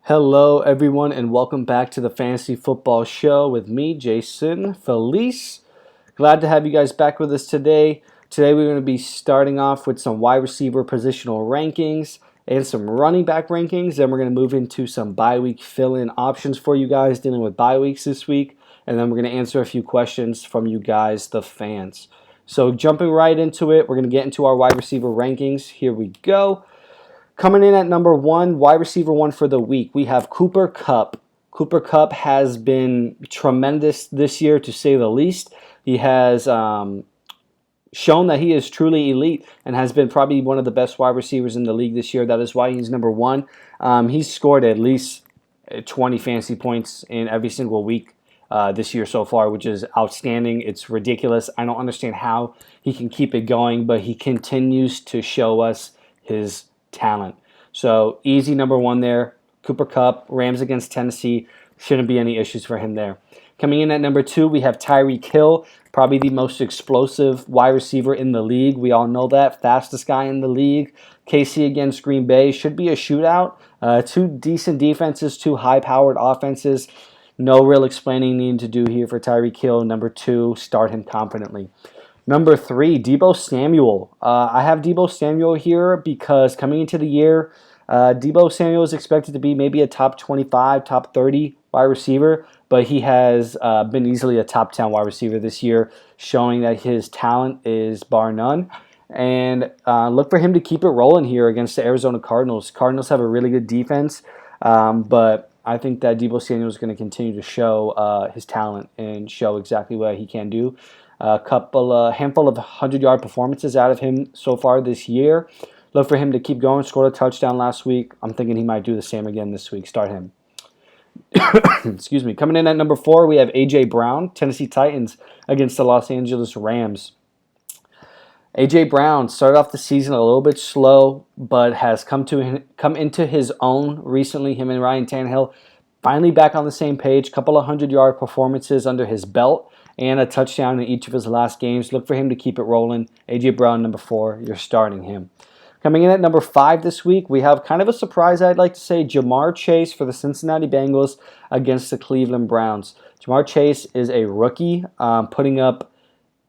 Hello, everyone, and welcome back to the Fantasy Football Show with me, Jason Felice. Glad to have you guys back with us today. Today, we're going to be starting off with some wide receiver positional rankings and some running back rankings. Then we're going to move into some bye week fill-in options for you guys, dealing with bye weeks this week. And then we're going to answer a few questions from you guys, the fans. So, jumping right into it, we're going to get into our wide receiver rankings. Here we go. Coming in at number one, wide receiver one for the week, we have Cooper Kupp. Cooper Kupp has been tremendous this year, to say the least. He has shown that he is truly elite and has been probably one of the best wide receivers in the league this year. That is why he's number one. He's scored at least 20 fantasy points in every single week this year so far, which is outstanding. It's ridiculous. I don't understand how he can keep it going, but he continues to show us his talent. So easy number one there. Cooper Kupp, Rams against Tennessee. Shouldn't be any issues for him there. Coming in at number two, we have Tyreek Hill, probably the most explosive wide receiver in the league. We all know that. Fastest guy in the league. KC against Green Bay. Should be a shootout. Two decent defenses, two high-powered offenses. No real explaining needed to do here for Tyreek Hill. Number two, start him confidently. Number three, Deebo Samuel. I have Deebo Samuel here because coming into the year, Deebo Samuel is expected to be maybe a top 25, top 30 wide receiver, but he has been easily a top 10 wide receiver this year, showing that his talent is bar none. And look for him to keep it rolling here against the Arizona Cardinals. Cardinals have a really good defense, but I think that Deebo Samuel is going to continue to show his talent and show exactly what he can do. Handful of 100-yard performances out of him so far this year. Look for him to keep going. Scored a touchdown last week. I'm thinking he might do the same again this week. Start him. Excuse me. Coming in at number four, we have A.J. Brown, Tennessee Titans against the Los Angeles Rams. A.J. Brown started off the season a little bit slow, but has come into his own recently. Him and Ryan Tannehill finally back on the same page. Couple of 100-yard performances under his belt and a touchdown in each of his last games. Look for him to keep it rolling. A.J. Brown, number four, you're starting him. Coming in at number five this week, we have kind of a surprise, I'd like to say, Jamar Chase for the Cincinnati Bengals against the Cleveland Browns. Jamar Chase is a rookie, putting up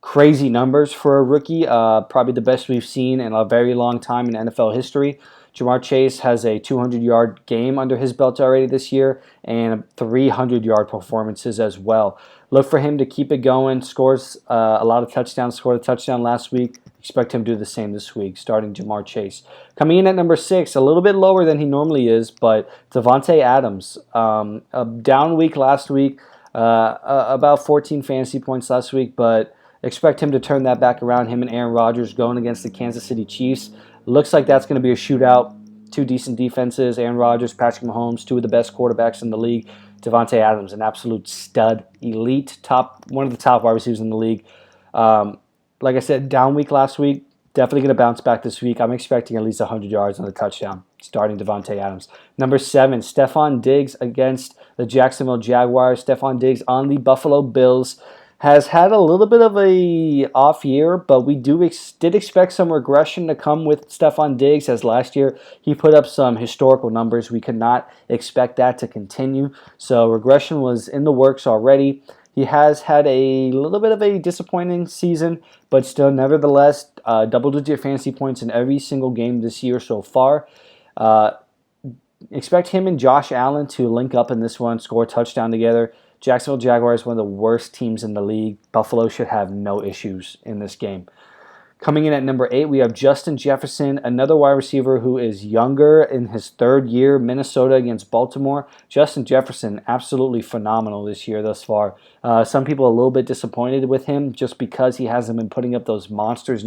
crazy numbers for a rookie, probably the best we've seen in a very long time in NFL history. Jamar Chase has a 200-yard game under his belt already this year and 300-yard performances as well. Look for him to keep it going. Scores a lot of touchdowns. Scored a touchdown last week. Expect him to do the same this week, starting Jamar Chase. Coming in at number six, a little bit lower than he normally is, but Davante Adams. A down week last week, about 14 fantasy points last week, but expect him to turn that back around. Him and Aaron Rodgers going against the Kansas City Chiefs. Looks like that's going to be a shootout. Two decent defenses. Aaron Rodgers, Patrick Mahomes, two of the best quarterbacks in the league. Davante Adams, an absolute stud, elite, one of the top wide receivers in the league. Like I said, down week last week. Definitely going to bounce back this week. I'm expecting at least 100 yards on the touchdown, starting Davante Adams. Number seven, Stephon Diggs against the Jacksonville Jaguars. Stephon Diggs on the Buffalo Bills. Has had a little bit of a off year, but we did expect some regression to come with Stephon Diggs, as last year he put up some historical numbers. We could not expect that to continue, so regression was in the works already. He has had a little bit of a disappointing season, but still, nevertheless, double-digit fantasy points in every single game this year so far. Expect him and Josh Allen to link up in this one, score a touchdown together. Jacksonville Jaguars, one of the worst teams in the league. Buffalo should have no issues in this game. Coming in at number eight, we have Justin Jefferson, another wide receiver who is younger, in his third year. Minnesota against Baltimore. Justin Jefferson, absolutely phenomenal this year thus far. Some people are a little bit disappointed with him just because he hasn't been putting up those monster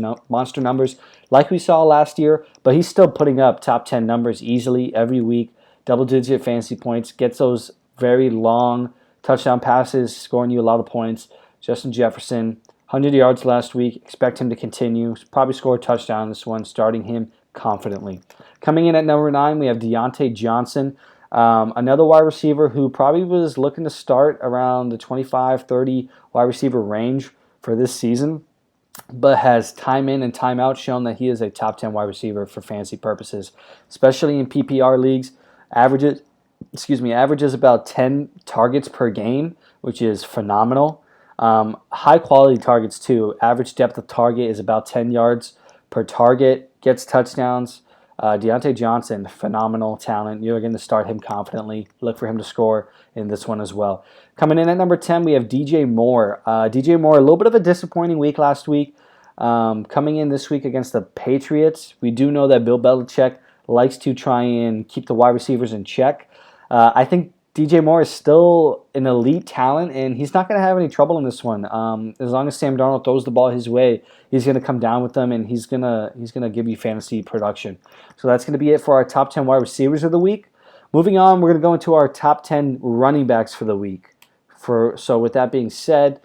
numbers like we saw last year, but he's still putting up top 10 numbers easily every week. Double-digit fantasy points, gets those very long touchdown passes, scoring you a lot of points. Justin Jefferson, 100 yards last week. Expect him to continue. Probably score a touchdown in this one, starting him confidently. Coming in at number nine, we have Deontay Johnson, another wide receiver who probably was looking to start around the 25-30 wide receiver range for this season, but has time in and time out shown that he is a top 10 wide receiver for fantasy purposes, especially in PPR leagues. Averages averages about 10 targets per game, which is phenomenal. High quality targets too. Average depth of target is about 10 yards per target. Gets touchdowns. Deontay Johnson, phenomenal talent. You're going to start him confidently. Look for him to score in this one as well. Coming in at number 10, we have DJ Moore. DJ Moore, a little bit of a disappointing week last week. Coming in this week against the Patriots, we do know that Bill Belichick likes to try and keep the wide receivers in check. I think DJ Moore is still an elite talent, and he's not going to have any trouble in this one. As long as Sam Darnold throws the ball his way, he's going to come down with them, and he's gonna give you fantasy production. So that's going to be it for our top 10 wide receivers of the week. Moving on, we're going to go into our top 10 running backs for the week. So with that being said,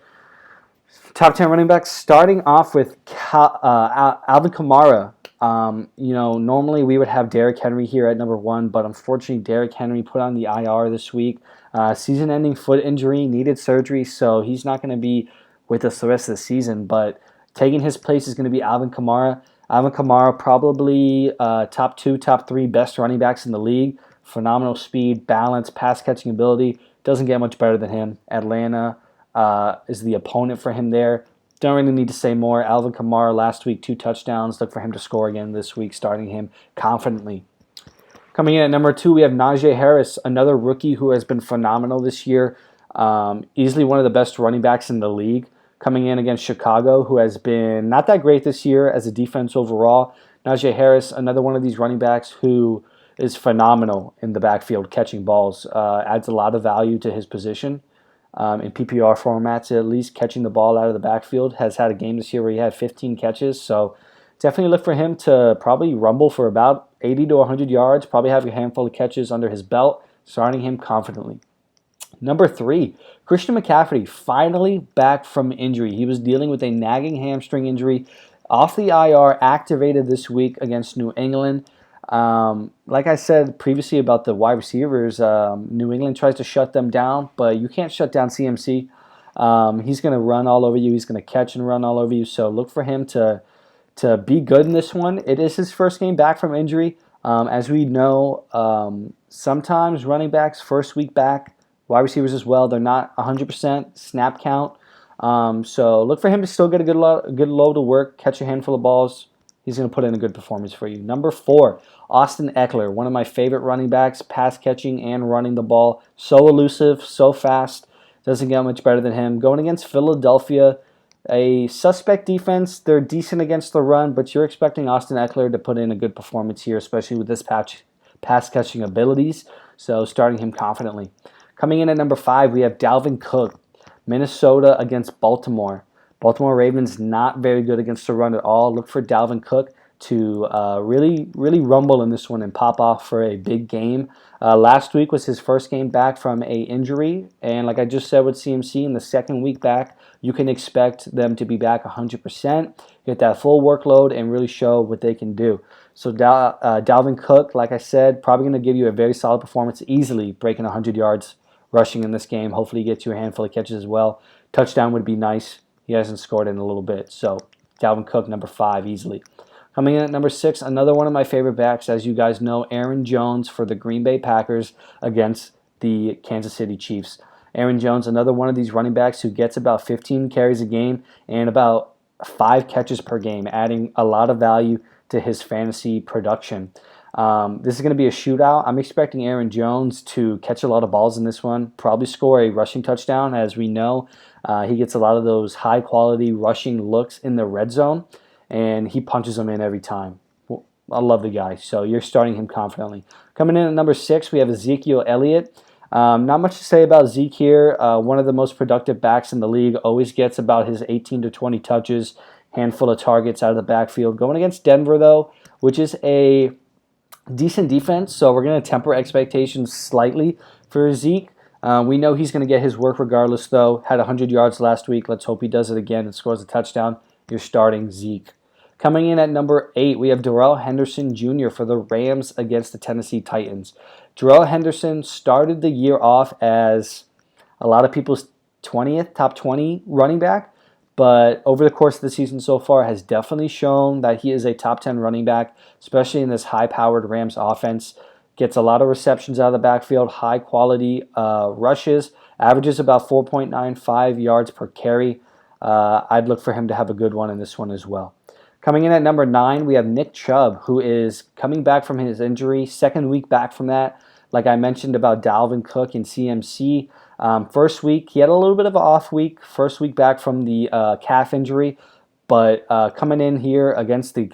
top 10 running backs, starting off with Alvin Kamara. Normally we would have Derrick Henry here at number 1, but unfortunately Derrick Henry put on the IR this week. Season-ending foot injury, needed surgery, so he's not going to be with us the rest of the season. But taking his place is going to be Alvin Kamara. Alvin Kamara, probably top 2, top 3 best running backs in the league. Phenomenal speed, balance, pass-catching ability. Doesn't get much better than him. Atlanta is the opponent for him there. Don't really need to say more. Alvin Kamara last week, 2 touchdowns. Look for him to score again this week, starting him confidently. Coming in at number 2, we have Najee Harris, another rookie who has been phenomenal this year. Easily one of the best running backs in the league. Coming in against Chicago, who has been not that great this year as a defense overall. Najee Harris, another one of these running backs who is phenomenal in the backfield, catching balls. Adds a lot of value to his position. In PPR formats, at least catching the ball out of the backfield. Has had a game this year where he had 15 catches, so definitely look for him to probably rumble for about 80 to 100 yards, probably have a handful of catches under his belt, starting him confidently. Number 3, Christian McCaffrey, finally back from injury. He was dealing with a nagging hamstring injury, off the IR, activated this week against New England. Like I said previously about the wide receivers, New England tries to shut them down, but you can't shut down CMC. He's going to run all over you. He's going to catch and run all over you. So look for him to be good in this one. It is his first game back from injury. As we know, sometimes running backs, first week back, wide receivers as well, they're not 100% snap count. So look for him to still get a good load of work, catch a handful of balls. He's going to put in a good performance for you. Number 4, Austin Eckler, one of my favorite running backs, pass catching and running the ball. So elusive, so fast. Doesn't get much better than him. Going against Philadelphia, a suspect defense. They're decent against the run, but you're expecting Austin Eckler to put in a good performance here, especially with his pass catching abilities. So starting him confidently. Coming in at number 5, we have Dalvin Cook, Minnesota against Baltimore. Baltimore Ravens not very good against the run at all. Look for Dalvin Cook to really rumble in this one and pop off for a big game. Last week was his first game back from a injury, and like I just said with CMC, in the second week back, you can expect them to be back 100%, get that full workload, and really show what they can do. So Dalvin Cook, like I said, probably going to give you a very solid performance, easily breaking 100 yards rushing in this game. Hopefully he gets you a handful of catches as well. Touchdown would be nice. He hasn't scored in a little bit. So Dalvin Cook, number 5, easily. Coming in at number 6, another one of my favorite backs, as you guys know, Aaron Jones for the Green Bay Packers against the Kansas City Chiefs. Aaron Jones, another one of these running backs who gets about 15 carries a game and about 5 catches per game, adding a lot of value to his fantasy production. This is going to be a shootout. I'm expecting Aaron Jones to catch a lot of balls in this one, probably score a rushing touchdown. As we know, he gets a lot of those high-quality rushing looks in the red zone, and he punches them in every time. I love the guy, so you're starting him confidently. Coming in at number 6, we have Ezekiel Elliott. Not much to say about Zeke here. One of the most productive backs in the league, always gets about his 18 to 20 touches, handful of targets out of the backfield. Going against Denver, though, which is a decent defense, so we're going to temper expectations slightly for Zeke. We know he's going to get his work regardless, though. Had 100 yards last week. Let's hope he does it again and scores a touchdown. You're starting Zeke. Coming in at number 8, we have Darrell Henderson Jr. for the Rams against the Tennessee Titans. Darrell Henderson started the year off as a lot of people's 20th, top 20 running back, but over the course of the season so far has definitely shown that he is a top 10 running back, especially in this high-powered Rams offense. gets a lot of receptions out of the backfield, high quality rushes, averages about 4.95 yards per carry. I'd look for him to have a good one in this one as well. Coming in at number 9, we have Nick Chubb, who is coming back from his injury, second week back from that. Like I mentioned about Dalvin Cook and CMC, first week, he had a little bit of an off week, first week back from the calf injury, but coming in here against the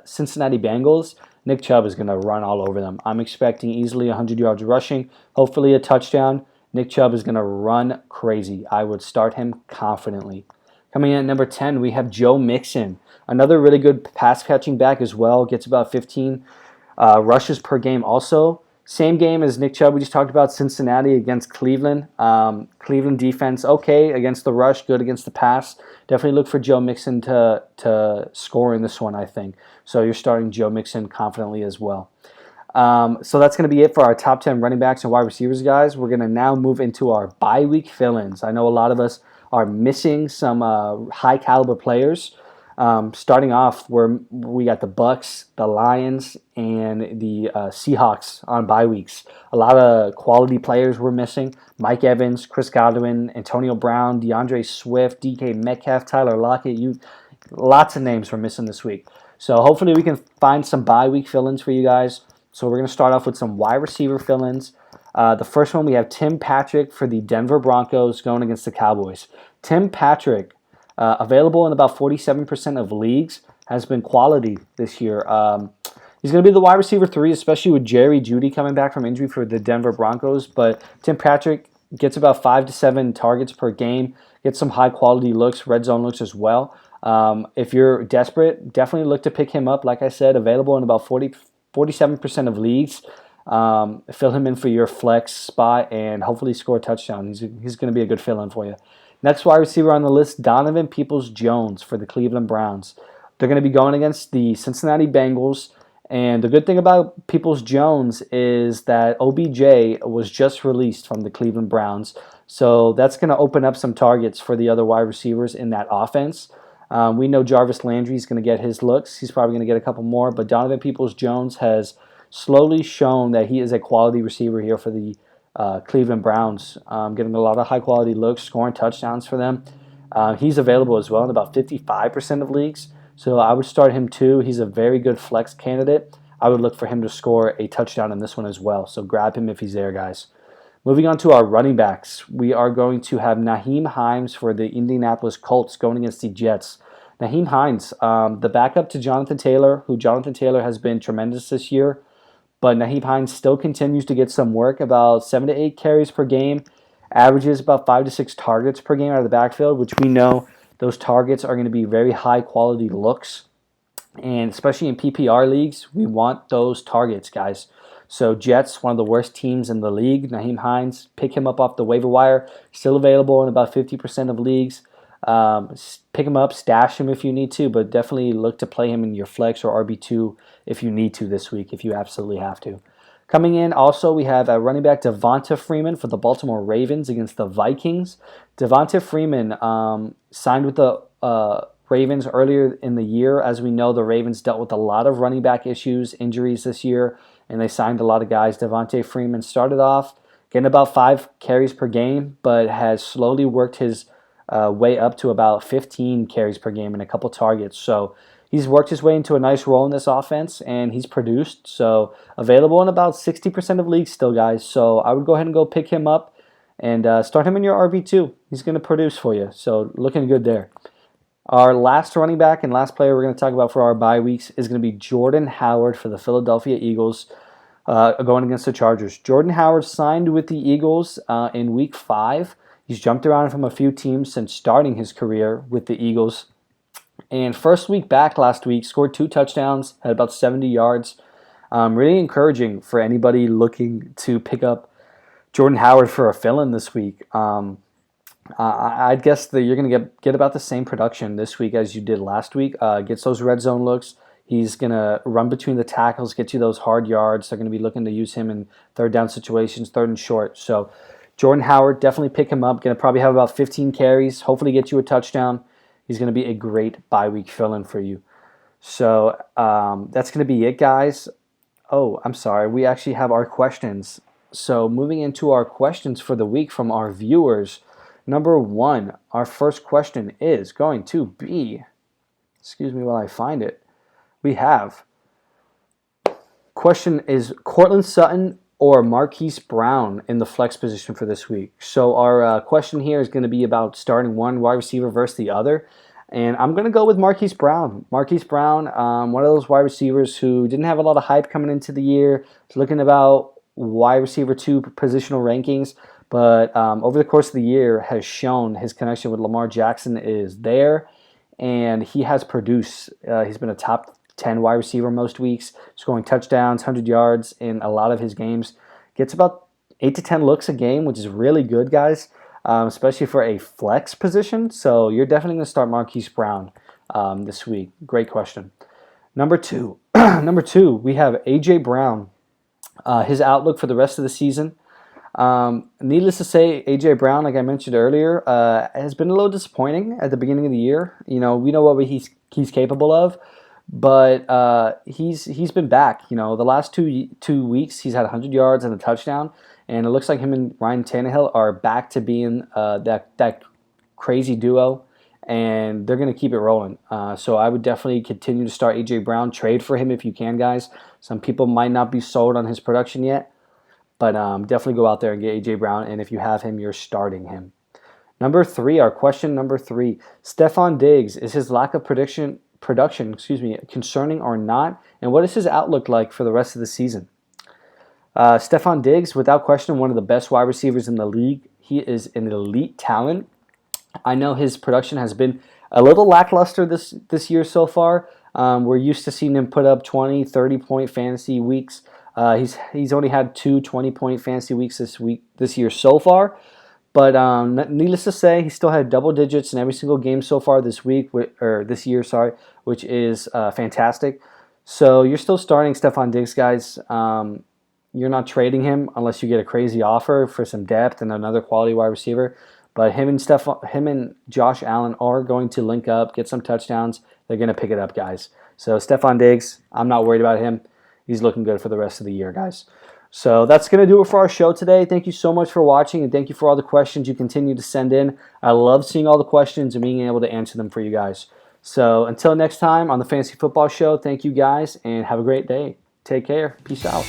Cincinnati Bengals, Nick Chubb is going to run all over them. I'm expecting easily 100 yards rushing, hopefully a touchdown. Nick Chubb is going to run crazy. I would start him confidently. Coming in at number 10, we have Joe Mixon. Another really good pass catching back as well. Gets about 15 rushes per game also. Same game as Nick Chubb we just talked about, Cincinnati against Cleveland. Cleveland defense, okay against the rush, good against the pass. Definitely look for Joe Mixon to score in this one, I think. So you're starting Joe Mixon confidently as well. So that's going to be it for our top 10 running backs and wide receivers, guys. We're going to now move into our bye week fill-ins. I know a lot of us are missing some high caliber players. Starting off, we got the Bucks, the Lions, and the Seahawks on bye weeks. A lot of quality players we're missing. Mike Evans, Chris Godwin, Antonio Brown, DeAndre Swift, DK Metcalf, Tyler Lockett. Lots of names we're missing this week. So hopefully we can find some bye week fill-ins for you guys. So we're going to start off with some wide receiver fill-ins. The first one, we have Tim Patrick for the Denver Broncos going against the Cowboys. Tim Patrick, available in about 47% of leagues, has been quality this year. He's going to be the wide receiver 3, especially with Jerry Jeudy coming back from injury for the Denver Broncos. But Tim Patrick gets about 5 to 7 targets per game, gets some high-quality looks, red zone looks as well. If you're desperate, definitely look to pick him up. Like I said, available in about 47% of leagues. Fill him in for your flex spot and hopefully score a touchdown. He's going to be a good fill-in for you. Next wide receiver on the list, Donovan Peoples-Jones for the Cleveland Browns. They're going to be going against the Cincinnati Bengals. And the good thing about Peoples-Jones is that OBJ was just released from the Cleveland Browns. So that's going to open up some targets for the other wide receivers in that offense. We know Jarvis Landry is going to get his looks. He's probably going to get a couple more. But Donovan Peoples-Jones has slowly shown that he is a quality receiver here for the Cleveland Browns, getting a lot of high-quality looks, scoring touchdowns for them. He's available as well in about 55% of leagues, so I would start him too. He's a very good flex candidate. I would look for him to score a touchdown in this one as well, so grab him if he's there, guys. Moving on to our running backs, we are going to have Nyheim Hines for the Indianapolis Colts going against the Jets. Nyheim Hines, the backup to Jonathan Taylor, who Jonathan Taylor has been tremendous this year. But Nyheim Hines still continues to get some work, about 7 to 8 carries per game, averages about 5 to 6 targets per game out of the backfield, which we know those targets are going to be very high-quality looks. And especially in PPR leagues, we want those targets, guys. So Jets, one of the worst teams in the league. Nyheim Hines, pick him up off the waiver wire. Still available in about 50% of leagues. Pick him up, stash him if you need to, but definitely look to play him in your flex or RB2 if you need to this week, if you absolutely have to. Coming in also, we have running back Devonta Freeman for the Baltimore Ravens against the Vikings. Devonta Freeman signed with the Ravens earlier in the year. As we know, the Ravens dealt with a lot of running back issues, injuries this year, and they signed a lot of guys. Devonta Freeman started off getting about 5 carries per game, but has slowly worked his way up to about 15 carries per game and a couple targets. So he's worked his way into a nice role in this offense, and he's produced. So available in about 60% of leagues still, guys. So I would go ahead and go pick him up and start him in your RB2. He's going to produce for you. So looking good there. Our last running back and last player we're going to talk about for our bye weeks is going to be Jordan Howard for the Philadelphia Eagles going against the Chargers. Jordan Howard signed with the Eagles in Week 5. He's jumped around from a few teams since starting his career with the Eagles. And first week back last week, scored 2 touchdowns, had about 70 yards. Really encouraging for anybody looking to pick up Jordan Howard for a fill-in this week. I'd guess that you're going to get about the same production this week as you did last week. Gets those red zone looks. He's going to run between the tackles, get you those hard yards. They're going to be looking to use him in third down situations, third and short. So Jordan Howard, definitely pick him up. Going to probably have about 15 carries, hopefully get you a touchdown. He's going to be a great bye week fill-in for you. So that's going to be it, guys. Oh, I'm sorry. We actually have our questions. So, moving into our questions for the week from our viewers. Number one, our first question is going to be, excuse me while I find it. We have, question is Cortland Sutton or Marquise Brown in the flex position for this week? So, our question here is going to be about starting one wide receiver versus the other. And I'm going to go with Marquise Brown. Marquise Brown, one of those wide receivers who didn't have a lot of hype coming into the year. He's looking about wide receiver 2 positional rankings. But over the course of the year has shown his connection with Lamar Jackson is there. And he has produced. He's been a top 10 wide receiver most weeks, scoring touchdowns, 100 yards in a lot of his games. Gets about 8 to 10 looks a game, which is really good, guys. Especially for a flex position. So you're definitely going to start Marquise Brown this week. Great question. Number two, we have A.J. Brown. His outlook for the rest of the season. Needless to say, A.J. Brown, like I mentioned earlier, has been a little disappointing at the beginning of the year. You know, we know what he's capable of, but he's been back. You know, the last two weeks he's had 100 yards and a touchdown. And it looks like him and Ryan Tannehill are back to being that crazy duo, and they're going to keep it rolling. So I would definitely continue to start A.J. Brown. Trade for him if you can, guys. Some people might not be sold on his production yet, but definitely go out there and get A.J. Brown, and if you have him, you're starting him. Number three, our question number three. Stefon Diggs, is his lack of production concerning or not? And what is his outlook like for the rest of the season? Stefon Diggs, without question, one of the best wide receivers in the league. He is an elite talent. I know his production has been a little lackluster this year so far. We're used to seeing him put up 20, 30-point fantasy weeks. He's only had 2 20-point fantasy weeks this year so far. But needless to say, he still had double digits in every single game so far this year, which is fantastic. So you're still starting Stefon Diggs, guys. You're not trading him unless you get a crazy offer for some depth and another quality wide receiver. But him and Josh Allen are going to link up, get some touchdowns. They're going to pick it up, guys. So Stefon Diggs, I'm not worried about him. He's looking good for the rest of the year, guys. So that's going to do it for our show today. Thank you so much for watching, and thank you for all the questions you continue to send in. I love seeing all the questions and being able to answer them for you guys. So until next time on the Fantasy Football Show, thank you guys, and have a great day. Take care. Peace out.